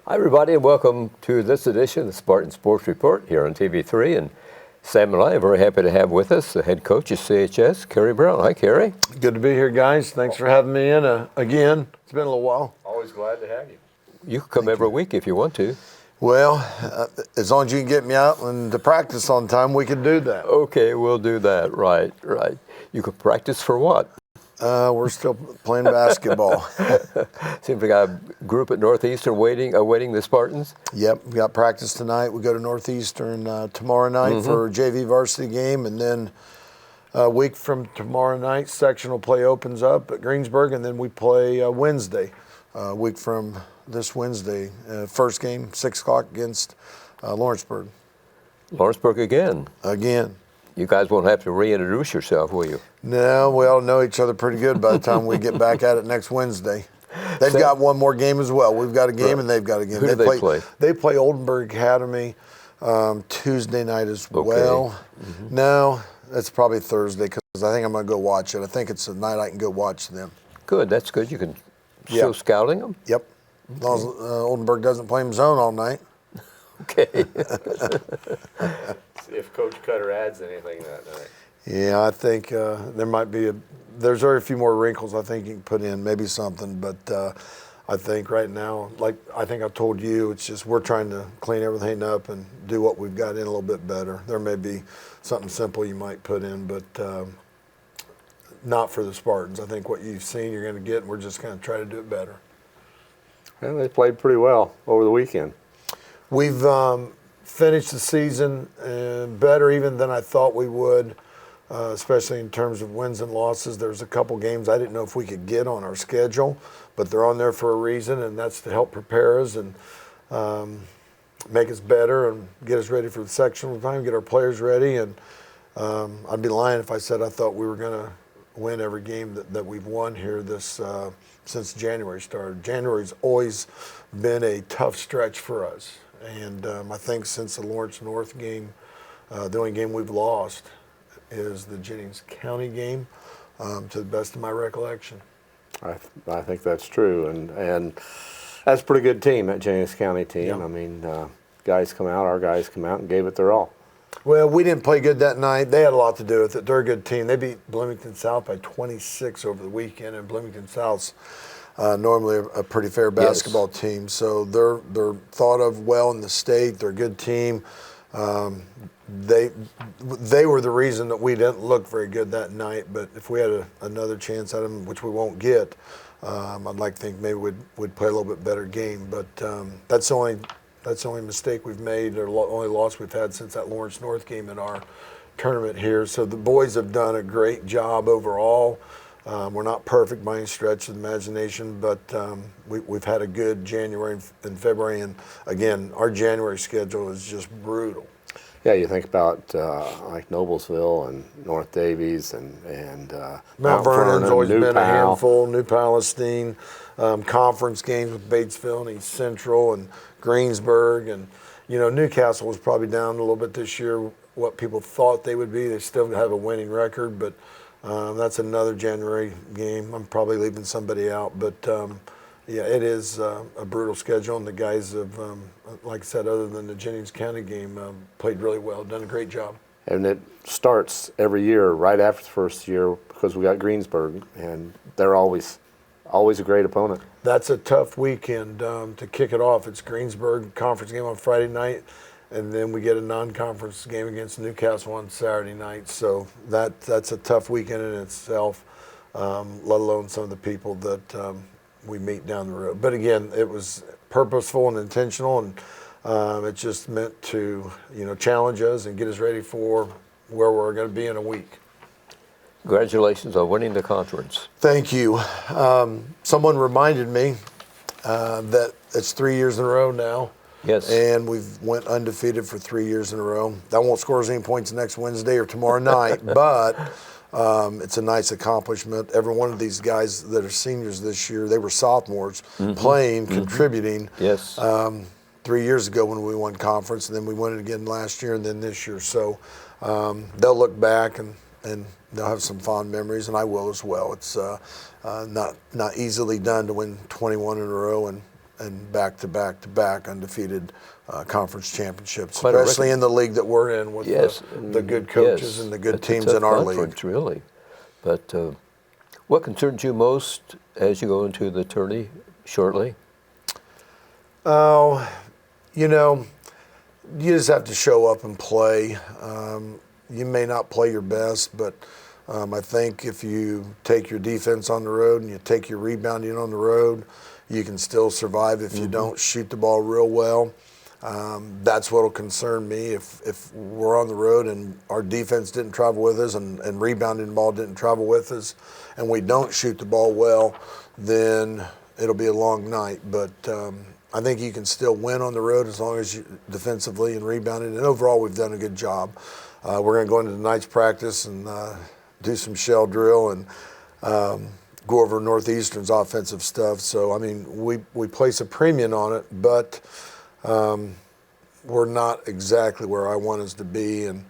Hi, everybody, and welcome to this edition of the Spartan Sports Report here on TV3. And Sam and I are very happy to have with us the head coach of CHS, Kerry Brown. Hi, Kerry. Good to be here, guys. Thanks for having me in again. It's been a little while. Always glad to have you. You can come every week if you want to. Well, as long as you can get me out and to practice on time, we can do that. Okay, we'll do that. Right. You can practice for what? We're still playing basketball. Seems like a group at Northeastern awaiting the Spartans. Yep, we got practice tonight. We go to Northeastern tomorrow night for a JV varsity game, and then a week from tomorrow night, sectional play opens up at Greensburg, and then we play Wednesday. A week from this Wednesday, first game, 6 o'clock against Lawrenceburg. Lawrenceburg again. Again. You guys won't have to reintroduce yourself, will you? No, we all know each other pretty good by the time we get back at it next Wednesday. They've got one more game as well. We've got a game and they've got a game. Who do they play? They play Oldenburg Academy Tuesday night as well. Mm-hmm. No, that's probably Thursday because I think I'm going to go watch it. I think it's a night I can go watch them. Good, that's good. You can still scouting them? Yep. As long as Oldenburg doesn't play them zone all night. Okay. If Coach Cutter adds anything that night. Yeah, I think there might be there's already a few more wrinkles I think you can put in, maybe something, but I think right now, like I think I told you, it's just we're trying to clean everything up and do what we've got in a little bit better. There may be something simple you might put in, but not for the Spartans. I think what you've seen you're going to get, and we're just going to try to do it better. Well, they played pretty well over the weekend. We've finished the season better even than I thought we would, especially in terms of wins and losses. There's a couple games I didn't know if we could get on our schedule, but they're on there for a reason, and that's to help prepare us and make us better and get us ready for the sectional time, get our players ready. And I'd be lying if I said I thought we were going to win every game that we've won here since January started. January's always been a tough stretch for us. And I think since the Lawrence North game, the only game we've lost is the Jennings County game, to the best of my recollection. I think that's true, and that's a pretty good team, that Jennings County team. Yeah. I mean, our guys come out and gave it their all. Well, we didn't play good that night. They had a lot to do with it. They're a good team. They beat Bloomington South by 26 over the weekend, and Bloomington South's normally a pretty fair basketball team, so they're thought of well in the state. They're a good team. They were the reason that we didn't look very good that night. But if we had another chance at them, which we won't get, I'd like to think maybe we'd play a little bit better game. But that's the only mistake we've made, or only loss we've had since that Lawrence North game in our tournament here. So the boys have done a great job overall. We're not perfect by any stretch of the imagination, but we've had a good January and February. And, again, our January schedule is just brutal. Yeah, you think about like Noblesville and North Davies and Mount Vernon's always been a Powell. handful, New Palestine, conference games with Batesville and East Central and Greensburg. And, Newcastle was probably down a little bit this year, what people thought they would be. They still have a winning record, but that's another January game. I'm probably leaving somebody out, but yeah, it is a brutal schedule, and the guys have, like I said, other than the Jennings County game, played really well, done a great job. And it starts every year right after the first year because we got Greensburg, and they're always a great opponent. That's a tough weekend to kick it off. It's Greensburg conference game on Friday night, and then we get a non-conference game against Newcastle on Saturday night. So that's a tough weekend in itself, let alone some of the people that we meet down the road. But again, it was purposeful and intentional, and it just meant to challenge us and get us ready for where we're going to be in a week. Congratulations on winning the conference. Thank you. Someone reminded me that it's 3 years in a row now. Yes. And we've went undefeated for 3 years in a row. That won't score us any points next Wednesday or tomorrow night, but it's a nice accomplishment. Every one of these guys that are seniors this year, they were sophomores, playing, contributing. Yes. 3 years ago when we won conference, and then we won it again last year and then this year. So they'll look back and they'll have some fond memories, and I will as well. It's not easily done to win 21 in a row, and and back-to-back undefeated conference championships, Quite a especially in the league that we're in with the good coaches yes. and the good It's a teams tough in our conference, league. really. But what concerns you most as you go into the tourney shortly? Oh, you know, you just have to show up and play. You may not play your best, but I think if you take your defense on the road and you take your rebounding on the road, you can still survive if you don't shoot the ball real well. That's what will concern me. If we're on the road and our defense didn't travel with us and rebounding the ball didn't travel with us and we don't shoot the ball well, then it'll be a long night. But I think you can still win on the road as long as you defensively and rebounding. And overall, we've done a good job. We're going to go into tonight's practice and do some shell drill and go over Northeastern's offensive stuff. So, I mean, we place a premium on it, but we're not exactly where I want us to be. And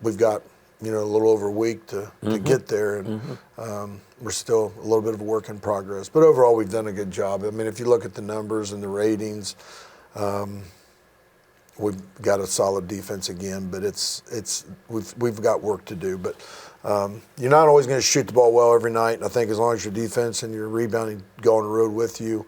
we've got, a little over a week to get there. And we're still a little bit of a work in progress. But overall, we've done a good job. I mean, if you look at the numbers and the ratings, we've got a solid defense again, but we've got work to do. But you're not always going to shoot the ball well every night. And I think as long as your defense and your rebounding go on the road with you,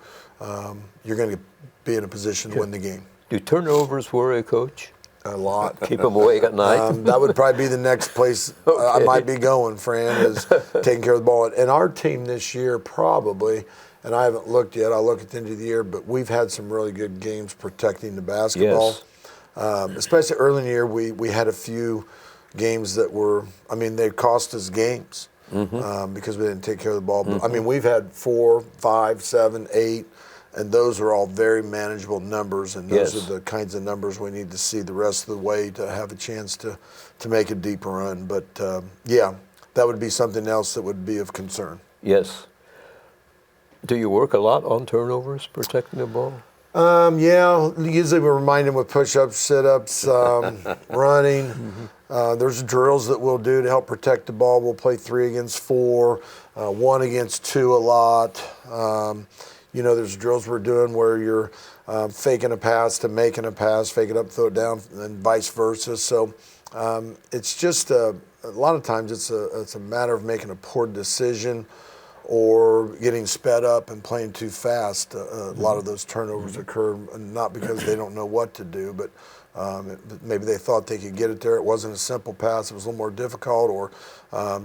you're going to be in a position to win the game. Do turnovers worry a coach? A lot. Keep them awake at night? That would probably be the next place I might be going, Fran, is taking care of the ball. And our team this year probably, and I haven't looked yet, I'll look at the end of the year, but we've had some really good games protecting the basketball. Yes. Especially early in the year, we had a few games that they cost us games because we didn't take care of the ball. But, I mean, we've had 4, 5, 7, 8, and those are all very manageable numbers, and those are the kinds of numbers we need to see the rest of the way to have a chance to make a deeper run. But, that would be something else that would be of concern. Yes. Do you work a lot on turnovers, protecting the ball? Usually we remind them with push-ups, sit-ups, running. There's drills that we'll do to help protect the ball. We'll play 3 against 4, 1 against 2 a lot. There's drills we're doing where you're faking a pass to making a pass, fake it up, throw it down, and vice versa. So it's just a lot of times it's a matter of making a poor decision or getting sped up and playing too fast. A lot of those turnovers occur, not because they don't know what to do, but maybe they thought they could get it there. It wasn't a simple pass. It was a little more difficult, or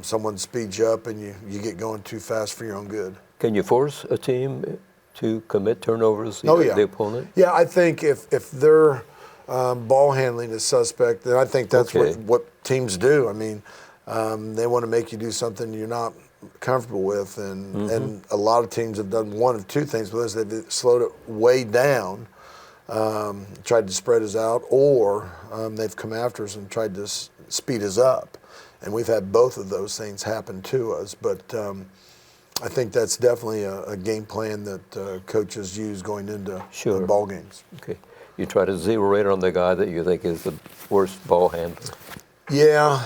someone speeds you up and you get going too fast for your own good. Can you force a team to commit turnovers, the opponent? Yeah, I think if their ball handling is suspect, then I think that's what teams do. I mean, they want to make you do something you're not comfortable with, and a lot of teams have done one of two things with us. They've slowed it way down, tried to spread us out, or they've come after us and tried to speed us up. And we've had both of those things happen to us. But I think that's definitely a game plan that coaches use going into the ball games. Okay. You try to zero in on the guy that you think is the worst ball handler. Yeah,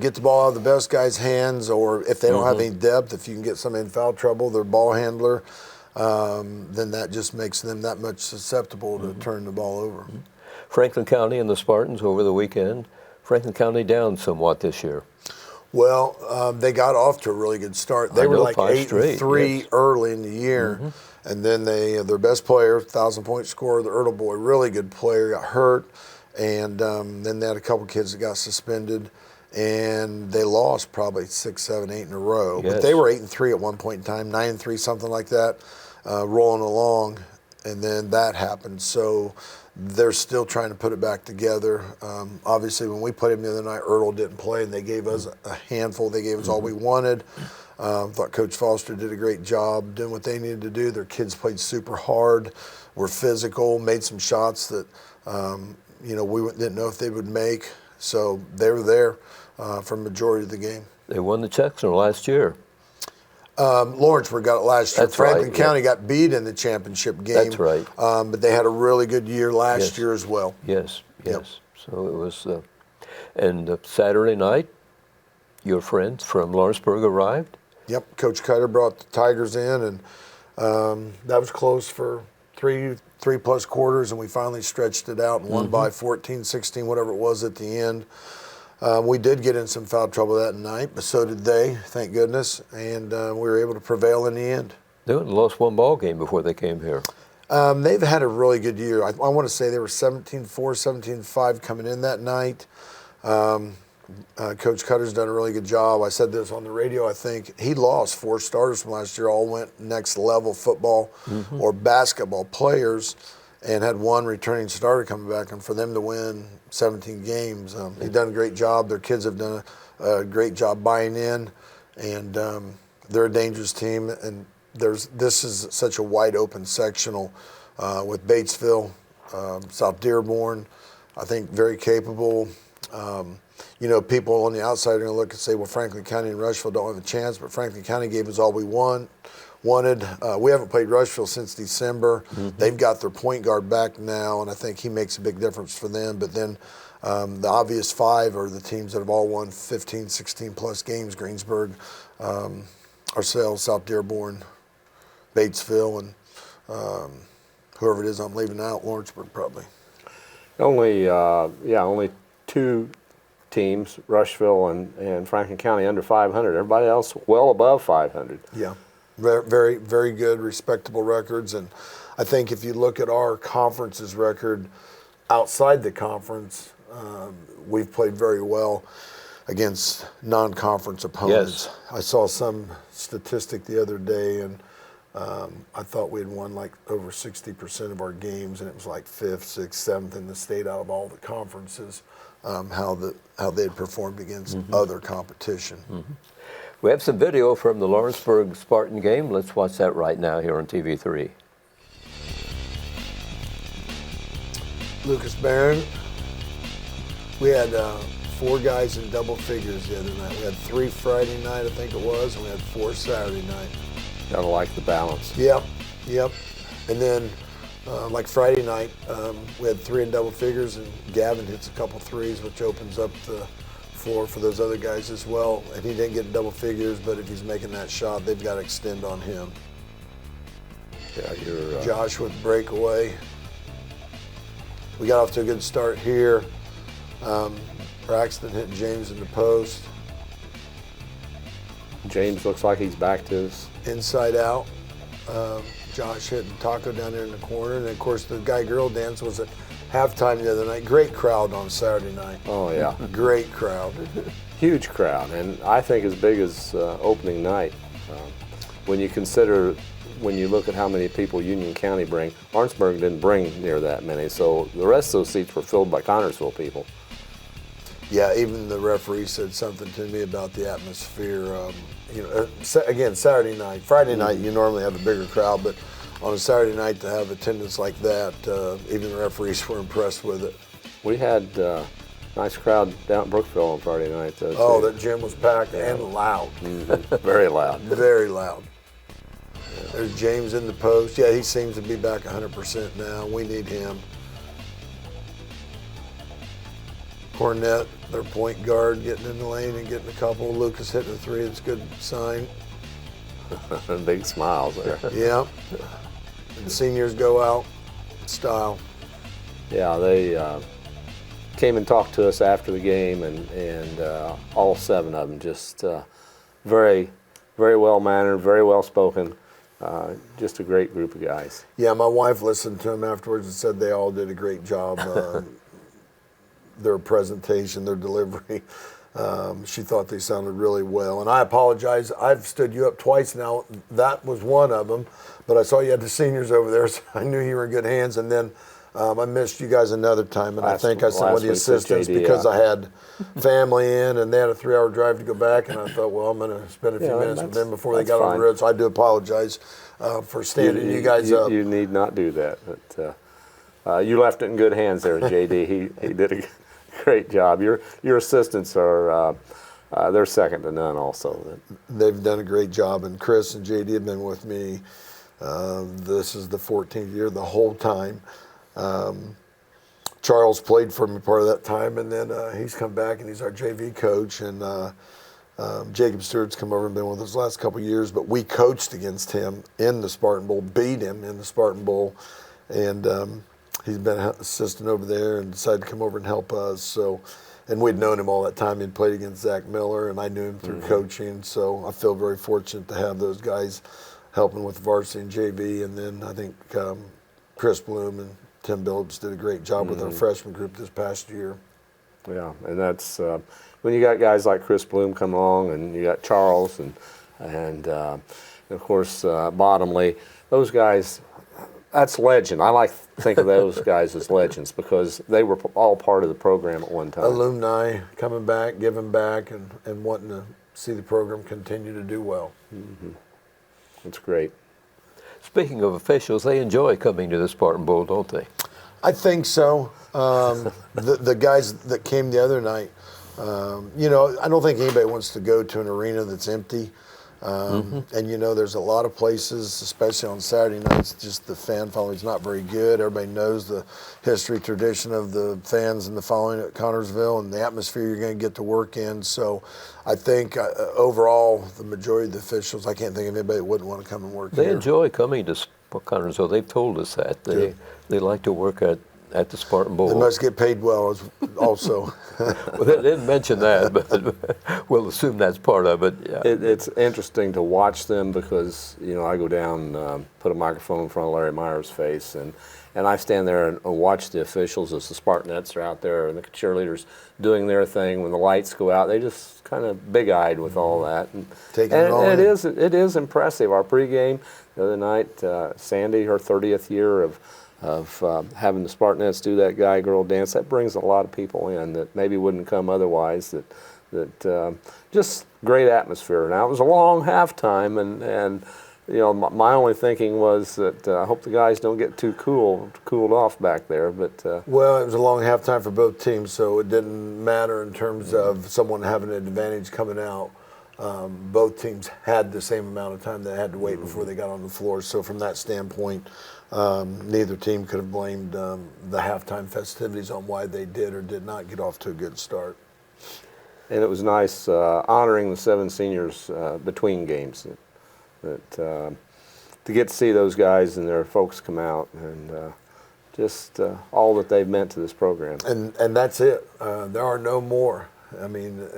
get the ball out of the best guy's hands, or if they don't have any depth, if you can get somebody in foul trouble, their ball handler, then that just makes them that much susceptible to turn the ball over. Franklin County and the Spartans over the weekend. Franklin County down somewhat this year. Well, they got off to a really good start. They were like 8-3 early in the year, and then their best player, 1,000-point scorer, the Ertl boy, really good player, got hurt. And then they had a couple kids that got suspended, and they lost probably 6, 7, 8 in a row. Yes. But they were 8-3 at one point in time, 9-3, something like that, rolling along, and then that happened. So they're still trying to put it back together. Obviously, when we played them the other night, Ertl didn't play, and they gave us a handful. They gave us all we wanted. Thought Coach Foster did a great job doing what they needed to do. Their kids played super hard, were physical, made some shots that we didn't know if they would make, so they were there for the majority of the game. They won the Chexner last year. Lawrenceburg got it last year. That's Franklin right, County got beat in the championship game. That's right. But they had a really good year last year as well. Yes. So it was, and Saturday night, your friends from Lawrenceburg arrived? Yep, Coach Cutter brought the Tigers in, and That was close for three plus quarters, and we finally stretched it out and won by 14, 16, whatever it was at the end. We did get in some foul trouble that night, but so did they, thank goodness, and we were able to prevail in the end. They only lost one ball game before they came here. They've had a really good year. I want to say they were 17-4, 17-5 coming in that night. Coach Cutter's done a really good job. I said this on the radio, I think. He lost 4 starters from last year, all went next level football or basketball players, and had 1 returning starter coming back. And for them to win 17 games, he's done a great job. Their kids have done a great job buying in, and they're a dangerous team. And this is such a wide open sectional with Batesville, South Dearborn, I think very capable. People on the outside are going to look and say, well, Franklin County and Rushville don't have a chance, but Franklin County gave us all we wanted. We haven't played Rushville since December. They've got their point guard back now, and I think he makes a big difference for them. But then the obvious 5 are the teams that have all won 15, 16-plus games: Greensburg, ourselves, South Dearborn, Batesville, and whoever it is I'm leaving out, Lawrenceburg probably. Only 2 teams, Rushville and Franklin County, under 500. Everybody else well above 500. Yeah, very, very good, respectable records. And I think if you look at our conference's record outside the conference, we've played very well against non-conference opponents. Yes. I saw some statistic the other day, and I thought we had won like over 60% of our games, and it was like 5th, 6th, 7th in the state out of all the conferences, how they had performed against other competition. We have some video from the Lawrenceburg Spartan game. Let's watch that right now here on TV3. Lucas Barron. We had 4 guys in double figures the other night. We had 3 Friday night, I think it was, and we had 4 Saturday night. Gotta like the balance. Yep. And then, like Friday night, we had 3 in double figures, and Gavin hits a couple threes, which opens up the floor for those other guys as well. And he didn't get in double figures, but if he's making that shot, they've got to extend on him. Yeah, Josh with breakaway. We got off to a good start here. Braxton hit James in the post. James looks like he's back to us. Inside out. Josh hitting Taco down there in the corner. And of course the guy-girl dance was at halftime the other night. Great crowd on Saturday night. Oh, yeah. Great crowd. Huge crowd, and I think as big as opening night. When you look at how many people Union County bring, Lawrenceburg didn't bring near that many, so the rest of those seats were filled by Connersville people. Yeah, even the referee said something to me about the atmosphere. Again, Saturday night. Friday night, you normally have a bigger crowd, but on a Saturday night to have attendance like that, even the referees were impressed with it. We had a nice crowd down at Brookville on Friday night, though. Oh, that gym was packed and loud. Very loud. Very loud. There's James in the post. Yeah, he seems to be back 100% now. We need him. Cornette, their point guard, getting in the lane and getting a couple. Lucas hitting a 3. It's a good sign. Big smiles there. Yeah. And the seniors go out. Style. Yeah, they came and talked to us after the game, and all 7 of them just very, very well mannered, very well spoken. Just a great group of guys. Yeah, my wife listened to them afterwards and said they all did a great job. Their presentation, their delivery. She thought they sounded really well. And I apologize. I've stood you up twice now. That was one of them. But I saw you had the seniors over there, so I knew you were in good hands. And then I missed you guys another time. And I think I sent one of the assistants because I had family in, and they had a 3-hour drive to go back. And I thought, well, I'm going to spend a few minutes with them before they got on the road. So I do apologize for standing you guys up. You need not do that. But you left it in good hands there, JD. He did a great job. Your assistants are they're second to none also. They've done a great job, and Chris and JD have been with me. This is the 14th year, the whole time. Charles played for me part of that time, and then he's come back and he's our JV coach, and Jacob Stewart's come over and been with us the last couple of years, but we coached against him in the Spartan Bowl, beat him in the Spartan Bowl, and he's been an assistant over there and decided to come over and help us. So, and we'd known him all that time. He'd played against Zach Miller, and I knew him through coaching. So I feel very fortunate to have those guys helping with varsity and JV. And then I think Chris Bloom and Tim Billups did a great job with our freshman group this past year. Yeah, and that's when you got guys like Chris Bloom come along, and you got Charles, and of course Bottomley. Those guys, that's legend. I like to think of those guys as legends because they were all part of the program at one time. Alumni coming back, giving back, and wanting to see the program continue to do well. That's great. Speaking of officials, they enjoy coming to the Spartan Bowl, don't they? I think so. The guys that came the other night, I don't think anybody wants to go to an arena that's empty. And, there's a lot of places, especially on Saturday nights, just the fan following is not very good. Everybody knows the history, tradition of the fans and the following at Connorsville and the atmosphere you're going to get to work in. So I think overall, the majority of the officials, I can't think of anybody that wouldn't want to come and work here. They enjoy coming to Connorsville. They've told us that. They like to work at the Spartan Bowl. They must get paid well also. Well, they didn't mention that, but we'll assume that's part of it. Yeah. It's interesting to watch them because, I go down, put a microphone in front of Larry Meyer's face, and I stand there and watch the officials as the Spartanettes are out there and the cheerleaders doing their thing. When the lights go out, they just kind of big-eyed with all that. And it is impressive. Our pregame the other night, Sandy, her 30th year of having the Spartanettes do that guy-girl dance, that brings a lot of people in that maybe wouldn't come otherwise. That just great atmosphere. Now it was a long halftime, and my only thinking was that I hope the guys don't get too cooled off back there. But well, it was a long halftime for both teams, so it didn't matter in terms of someone having an advantage coming out. Both teams had the same amount of time they had to wait before they got on the floor. So from that standpoint, neither team could have blamed the halftime festivities on why they did or did not get off to a good start. And it was nice honoring the 7 seniors between games. To get to see those guys and their folks come out and just all that they've meant to this program. And that's it. There are no more. I mean,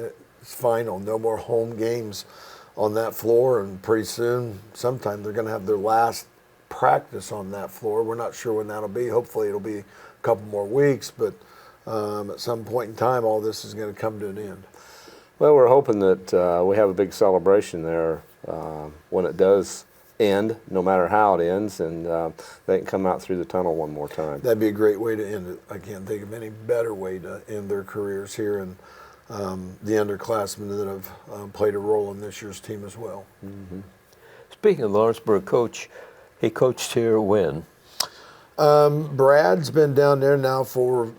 it's final. No more home games on that floor, and pretty soon, sometime they're going to have their last practice on that floor. We're not sure when that'll be. Hopefully it'll be a couple more weeks, but at some point in time, all this is going to come to an end. Well, we're hoping that we have a big celebration there when it does end, no matter how it ends, and they can come out through the tunnel one more time. That'd be a great way to end it. I can't think of any better way to end their careers here, and the underclassmen that have played a role in this year's team as well. Speaking of Lawrenceburg coach, he coached here when? Brad's been down there now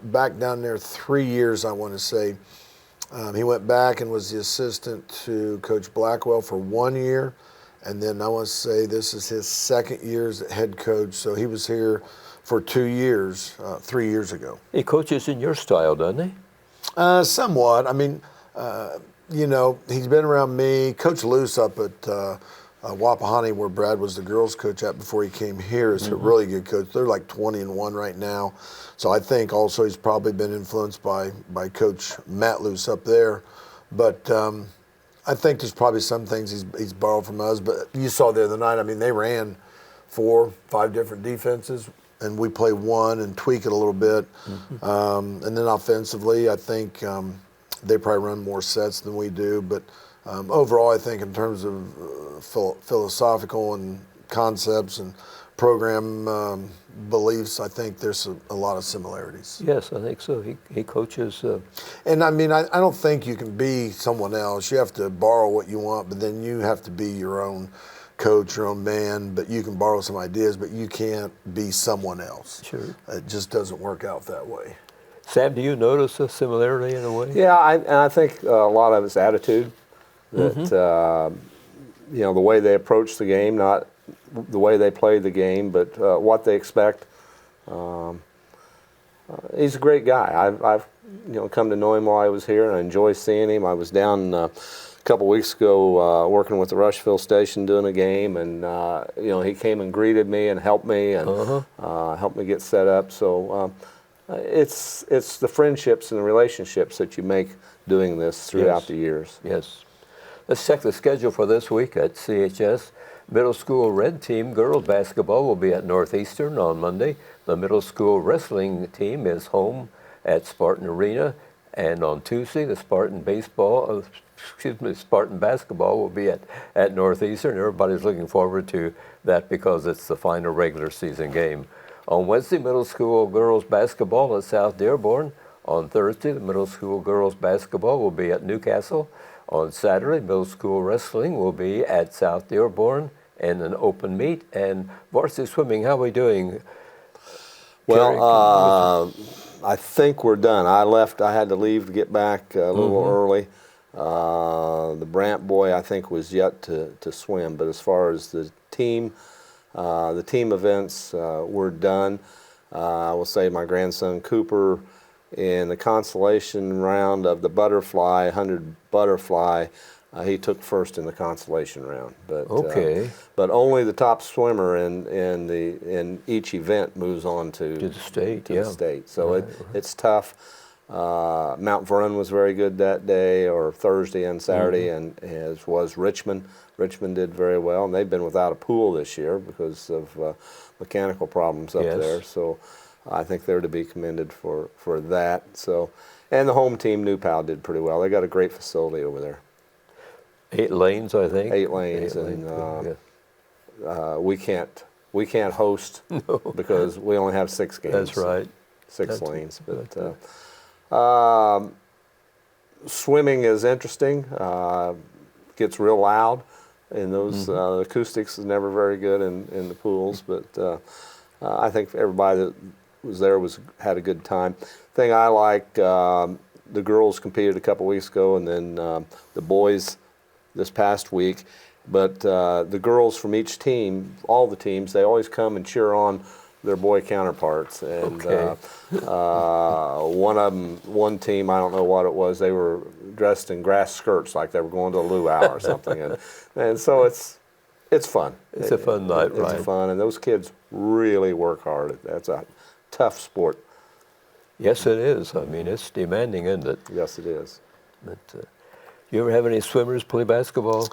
back down there 3 years, I want to say. He went back and was the assistant to Coach Blackwell for 1 year, and then I want to say this is his 2nd year as head coach, so he was here for 2 years, 3 years ago. He coaches in your style, doesn't he? Somewhat. I mean, he's been around me. Coach Luce up at Wapahani, where Brad was the girls' coach at before he came here, is a really good coach. They're like 20-1 right now. So I think also he's probably been influenced by Coach Matt Luce up there. But I think there's probably some things he's borrowed from us. But you saw the other night, I mean, they ran 4, 5 different defenses, and we play one and tweak it a little bit. And then offensively, I think they probably run more sets than we do. But overall, I think in terms of philosophical and concepts and program beliefs, I think there's a lot of similarities. Yes, I think so. He coaches. And I mean, I don't think you can be someone else. You have to borrow what you want, but then you have to be your own coach, your own man. But you can borrow some ideas, but you can't be someone else. Sure. It just doesn't work out that way. Sam, do you notice a similarity in a way? Yeah, I think a lot of it's attitude. That the way they approach the game, not the way they play the game, but what they expect. He's a great guy. I've come to know him while I was here, and I enjoy seeing him. I was down a couple weeks ago working with the Rushville station doing a game, and he came and greeted me and helped me and helped me get set up. So it's the friendships and the relationships that you make doing this throughout the years. Yes. Let's check the schedule for this week at CHS. Middle school red team girls basketball will be at Northeastern on Monday. The middle school wrestling team is home at Spartan Arena, and on Tuesday the Spartan Spartan basketball will be at Northeastern. Everybody's looking forward to that because it's the final regular season game. On Wednesday, middle school girls basketball at South Dearborn. On Thursday, the middle school girls basketball will be at Newcastle. On Saturday, middle school wrestling will be at South Dearborn in an open meet. And varsity swimming, how are we doing? Well, I think we're done. I had to leave to get back a little early. The Brant boy, I think, was yet to swim. But as far as the team events, we're done. I will say my grandson Cooper, in the consolation round of the butterfly, 100 butterfly, he took first in the consolation round. But but only the top swimmer in each event moves on to the state. The state. So it's tough. Mount Vernon was very good that day, or Thursday and Saturday, and as was Richmond. Richmond did very well, and they've been without a pool this year because of mechanical problems up there. So I think they're to be commended for that. So, and the home team, New Pal, did pretty well. They got a great facility over there. 8 lanes, I think. 8 lanes, we can't host because we only have 6 games. That's right. 6 lanes, swimming is interesting. Gets real loud in those. Acoustics is never very good in the pools, but I think everybody that was there had a good time. Thing I like, the girls competed a couple weeks ago, and then the boys this past week. But the girls from each team, all the teams, they always come and cheer on their boy counterparts. And one team, I don't know what it was, they were dressed in grass skirts like they were going to a luau or something. And so it's fun. It's a fun night, right? It's fun, and those kids really work hard. That's a tough sport. Yes, it is. I mean, it's demanding, isn't it? Yes, it is. But, you ever have any swimmers play basketball,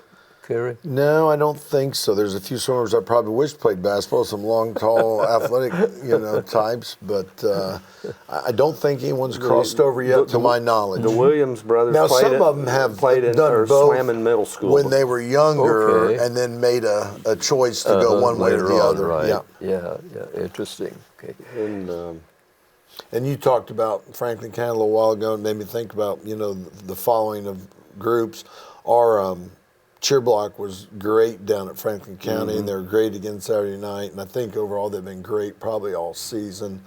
Kerry? No, I don't think so. There's a few swimmers I probably wish played basketball, some long, tall, athletic, types, but I don't think anyone's crossed over yet, to my knowledge. The Williams brothers now, played some of them have done both swam in middle school when they were younger, and then made a choice to go one way or the other. Right. Yeah, interesting. Okay. And you talked about Franklin County a little while ago, and made me think about the following of groups. Our cheer block was great down at Franklin County, and they were great again Saturday night. And I think overall they've been great probably all season.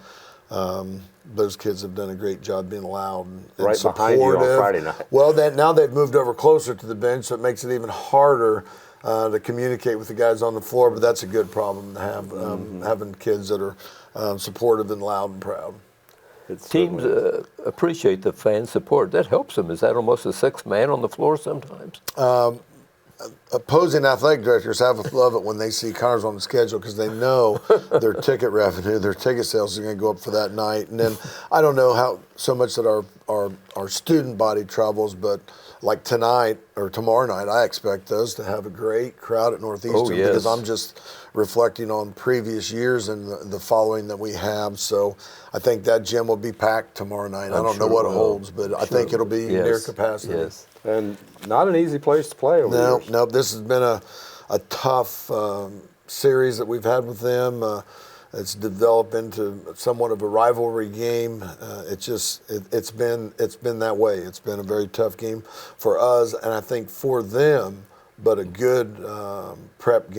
Those kids have done a great job being loud and right supportive. Behind you on Friday night. Well, now they've moved over closer to the bench, so it makes it even harder to communicate with the guys on the floor. But that's a good problem to have, having kids that are supportive and loud and proud. Teams appreciate the fan support. That helps them. Is that almost a 6th man on the floor sometimes? Opposing athletic directors love it when they see Connors on the schedule because they know their ticket revenue, their ticket sales are going to go up for that night. And then I don't know how so much that our student body travels, but like tonight or tomorrow night, I expect those to have a great crowd at Northeastern because I'm just reflecting on previous years and the following that we have. So I think that gym will be packed tomorrow night. I don't know what it holds, but I think it'll be near capacity. Yes. And not an easy place to play over there. No, this has been a tough series that we've had with them. It's developed into somewhat of a rivalry game. It's been that way. It's been a very tough game for us, and I think for them, but a good final prep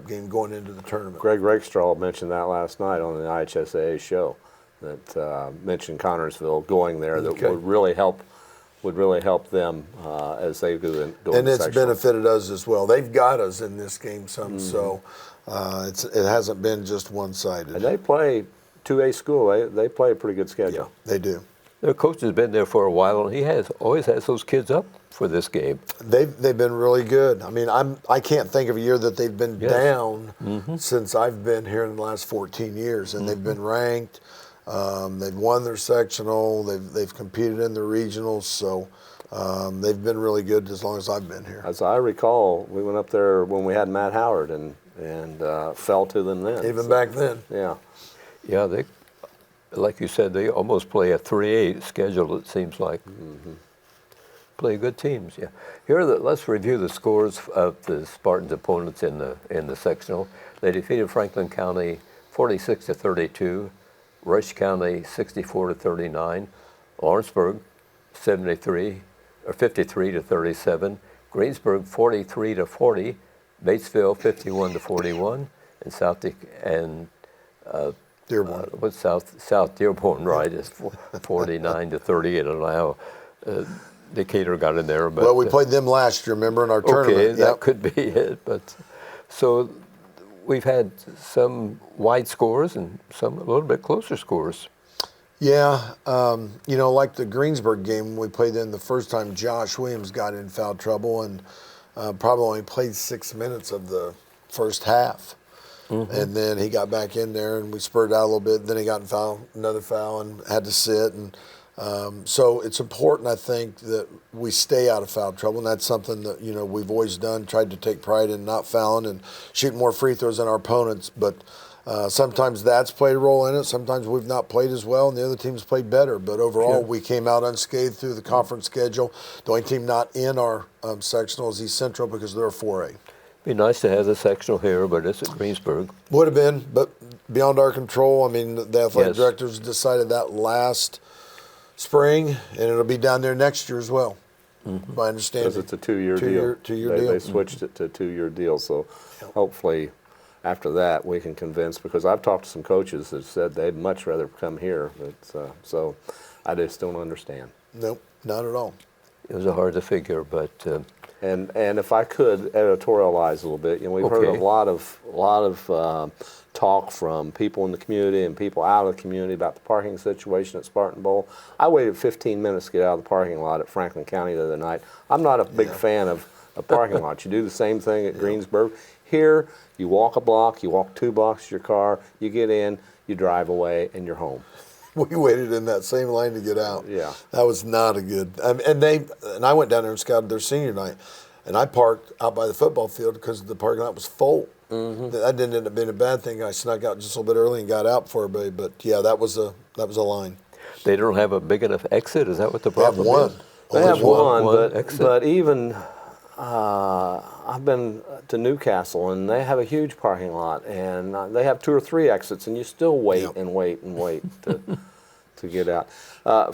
game going into the tournament. Greg Rakestraw mentioned that last night on the IHSAA show, that mentioned Connorsville going there that would really help them as they go and it's benefited us as well. They've got us in this game so it hasn't been just one-sided. And they play 2A school. They play a pretty good schedule. Yeah, they do. Their coach has been there for a while, and he always has those kids up for this game. They've been really good. I mean, I can't think of a year that they've been down since I've been here in the last 14 years, and they've been ranked. They've won their sectional. They've competed in the regionals, so they've been really good as long as I've been here. As I recall, we went up there when we had Matt Howard and fell to them then. Even back then. Yeah. Yeah, they, like you said, they almost play a 3A schedule, it seems like. Play good teams, yeah. Let's review the scores of the Spartans' opponents in the sectional. They defeated Franklin County 46-32, Rush County 64-39, Lawrenceburg 53-37, Greensburg 43-40, Batesville 51-41, and Dearborn. what's South Dearborn, right? Is 49-38. I don't know how Decatur got in there, but Well, we played them last year, remember, in our tournament. okay, that could be it. But so we've had some wide scores and some a little bit closer scores. Yeah, like the Greensburg game we played in the first time, Josh Williams got in foul trouble and probably only played 6 minutes of the first half. And then he got back in there and we spurred out a little bit. Then he got in another foul and had to sit. And so it's important, I think, that we stay out of foul trouble. And that's something that, we've always done, tried to take pride in not fouling and shooting more free throws than our opponents. But sometimes that's played a role in it. Sometimes we've not played as well and the other teams played better. But overall, we came out unscathed through the conference schedule. The only team not in our sectional is East Central because they're a 4A. Be nice to have the sectional here, but it's at Greensburg. Would have been, but beyond our control. I mean, the athletic directors decided that last spring, and it'll be down there next year as well, by understanding. Because it's a two-year deal. Two-year deal. They switched it to a two-year deal, so hopefully after that we can convince, because I've talked to some coaches that said they'd much rather come here, but, so I just don't understand. Nope, not at all. It was hard to figure, but And if I could editorialize a little bit, we've heard a lot of talk from people in the community and people out of the community about the parking situation at Spartan Bowl. I waited 15 minutes to get out of the parking lot at Franklin County the other night. I'm not a big fan of parking lots. You do the same thing at Greensburg. Here, you walk a block, you walk 2 blocks to your car, you get in, you drive away, and you're home. We waited in that same line to get out. Yeah. That was not a good. And I went down there and scouted their senior night, and I parked out by the football field because the parking lot was full. That didn't end up being a bad thing. I snuck out just a little bit early and got out for everybody. But yeah, that was a line. they don't have a big enough exit. Is that what the problem is? They have one, exit. but even I've been to Newcastle, and they have a huge parking lot, and they have 2 or 3 exits, and you still wait and wait and wait to get out.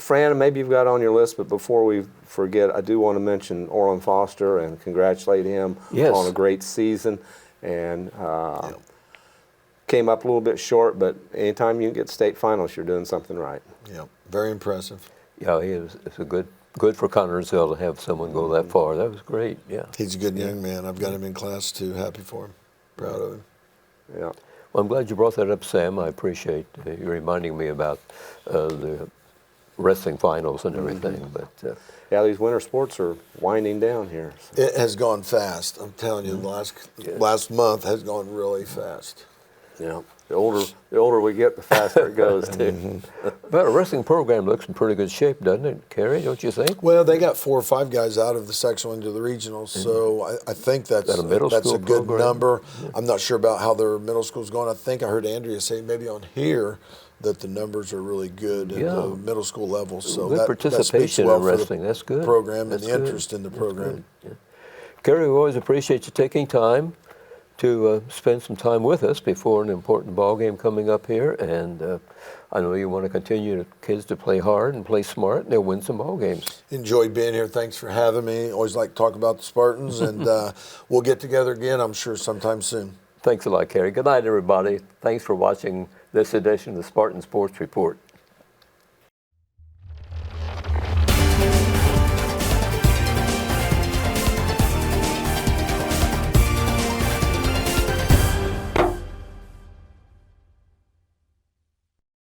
Fran, maybe you've got it on your list, but before we forget, I do want to mention Orland Foster and congratulate him on a great season. And came up a little bit short, but anytime you get state finals, you're doing something right. Yeah, very impressive. Yeah, it's a good for Connersville to have someone go that far. That was great. Yeah, he's a good young man. I've got him in class too. Happy for him. Proud of him. Yeah. Well, I'm glad you brought that up, Sam. I appreciate you reminding me about the wrestling finals and everything. But yeah, these winter sports are winding down here. So. It has gone fast. I'm telling you, the last month has gone really fast. Yeah. The older we get, the faster it goes too. But a wrestling program looks in pretty good shape, doesn't it, Kerry? Don't you think? Well, they got 4 or 5 guys out of the sectional into the regionals, so I think that's a good program? number. I'm not sure about how their middle school's going. I think I heard Andrea say maybe on here that the numbers are really good at the middle school level. So good participation in wrestling. That's good. Program and the interest in the program. Kerry, we always appreciate you taking time to spend some time with us before an important ball game coming up here, and I know you want to continue kids to play hard and play smart, and they'll win some ball games. Enjoyed being here. Thanks for having me. Always like to talk about the Spartans, and we'll get together again, I'm sure, sometime soon. Thanks a lot, Kerry. Good night, everybody. Thanks for watching this edition of the Spartan Sports Report.